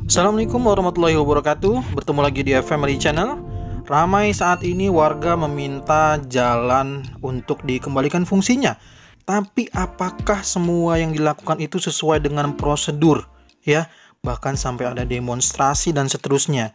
Assalamualaikum warahmatullahi wabarakatuh. Bertemu lagi di Family Channel. Ramai saat ini warga meminta jalan untuk dikembalikan fungsinya. Tapi apakah semua yang dilakukan itu sesuai dengan prosedur? Ya, bahkan sampai ada demonstrasi dan seterusnya.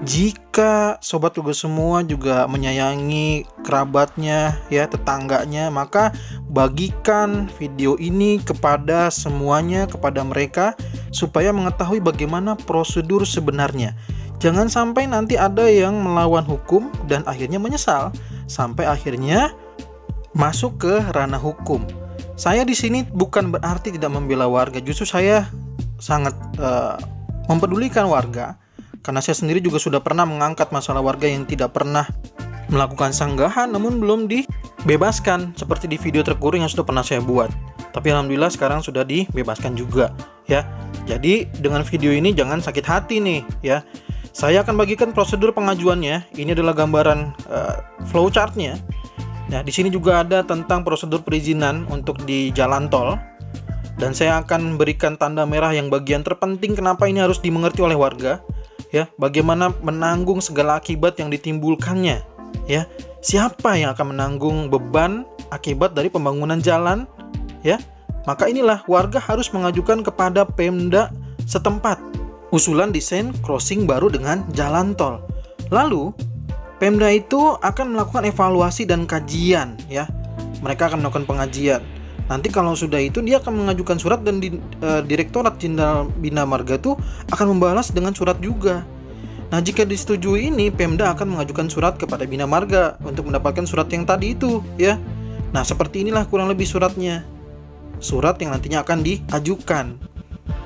Jika sobat tugas semua juga menyayangi kerabatnya, ya, tetangganya, maka bagikan video ini kepada semuanya, kepada mereka, supaya mengetahui bagaimana prosedur sebenarnya. Jangan sampai nanti ada yang melawan hukum dan akhirnya menyesal, sampai akhirnya masuk ke ranah hukum. Saya di sini bukan berarti tidak membela warga, justru saya sangat mempedulikan warga, karena saya sendiri juga sudah pernah mengangkat masalah warga yang tidak pernah melakukan sanggahan namun belum dibebaskan, seperti di video terkurung yang sudah pernah saya buat. Tapi alhamdulillah sekarang sudah dibebaskan juga, ya. Jadi dengan video ini jangan sakit hati nih, ya. Saya akan bagikan prosedur pengajuannya. Ini adalah gambaran flowchartnya. Nah, di sini juga ada tentang prosedur perizinan untuk di jalan tol. Dan saya akan berikan tanda merah yang bagian terpenting kenapa ini harus dimengerti oleh warga, ya. Bagaimana menanggung segala akibat yang ditimbulkannya, ya. Siapa yang akan menanggung beban akibat dari pembangunan jalan, ya. Maka inilah warga harus mengajukan kepada Pemda setempat usulan desain crossing baru dengan jalan tol. Lalu Pemda itu akan melakukan evaluasi dan kajian, ya. Mereka akan melakukan pengajian. Nanti kalau sudah itu dia akan mengajukan surat dan Direktorat Jenderal Bina Marga itu akan membalas dengan surat juga. Nah, jika disetujui ini, Pemda akan mengajukan surat kepada Bina Marga untuk mendapatkan surat yang tadi itu, ya. Nah, seperti inilah kurang lebih suratnya. Surat yang nantinya akan diajukan.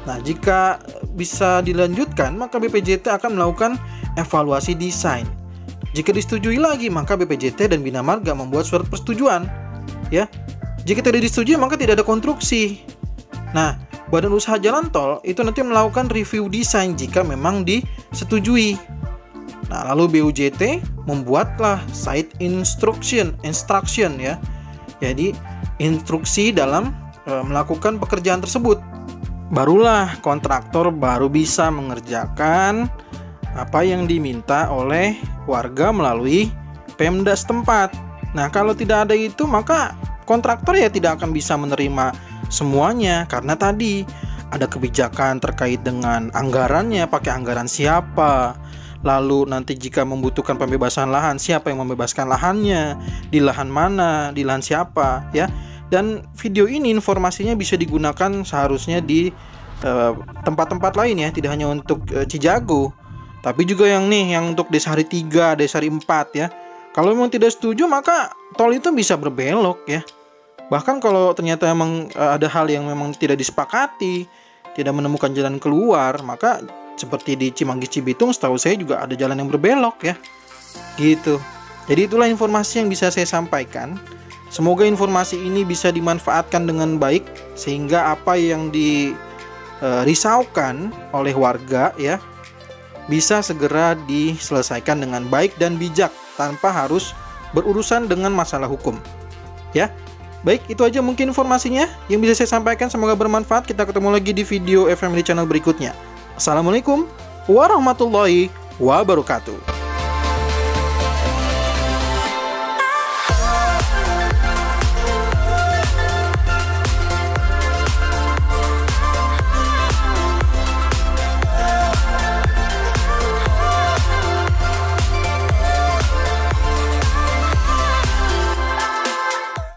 Nah, jika bisa dilanjutkan, maka BPJT akan melakukan evaluasi desain. Jika disetujui lagi, maka BPJT dan Bina Marga membuat surat persetujuan, ya. Jika tidak disetujui, maka tidak ada konstruksi. Nah, Badan Usaha Jalan Tol itu nanti melakukan review desain jika memang disetujui. Nah, lalu BUJT membuatlah site instruction, ya. Jadi, instruksi dalam melakukan pekerjaan tersebut. Barulah kontraktor baru bisa mengerjakan apa yang diminta oleh warga melalui Pemda setempat. Nah, kalau tidak ada itu, maka kontraktor ya tidak akan bisa menerima semuanya, karena tadi ada kebijakan terkait dengan anggarannya, pakai anggaran siapa. Lalu nanti jika membutuhkan pembebasan lahan, siapa yang membebaskan lahannya, di lahan mana, di lahan siapa, ya. Dan video ini informasinya bisa digunakan seharusnya di tempat-tempat lain, ya, tidak hanya untuk Cijago, tapi juga yang untuk Desari 3, Desari 4, ya. Kalau memang tidak setuju, maka tol itu bisa berbelok, ya. Bahkan kalau ternyata memang ada hal yang memang tidak disepakati, tidak menemukan jalan keluar, maka seperti di Cimanggis Cibitung, setahu saya juga ada jalan yang berbelok, ya. Gitu. Jadi itulah informasi yang bisa saya sampaikan. Semoga informasi ini bisa dimanfaatkan dengan baik, sehingga apa yang dirisaukan oleh warga, ya, bisa segera diselesaikan dengan baik dan bijak, tanpa harus berurusan dengan masalah hukum, ya. Baik, itu aja mungkin informasinya yang bisa saya sampaikan. Semoga bermanfaat. Kita ketemu lagi di video Family Channel berikutnya. Assalamualaikum warahmatullahi wabarakatuh.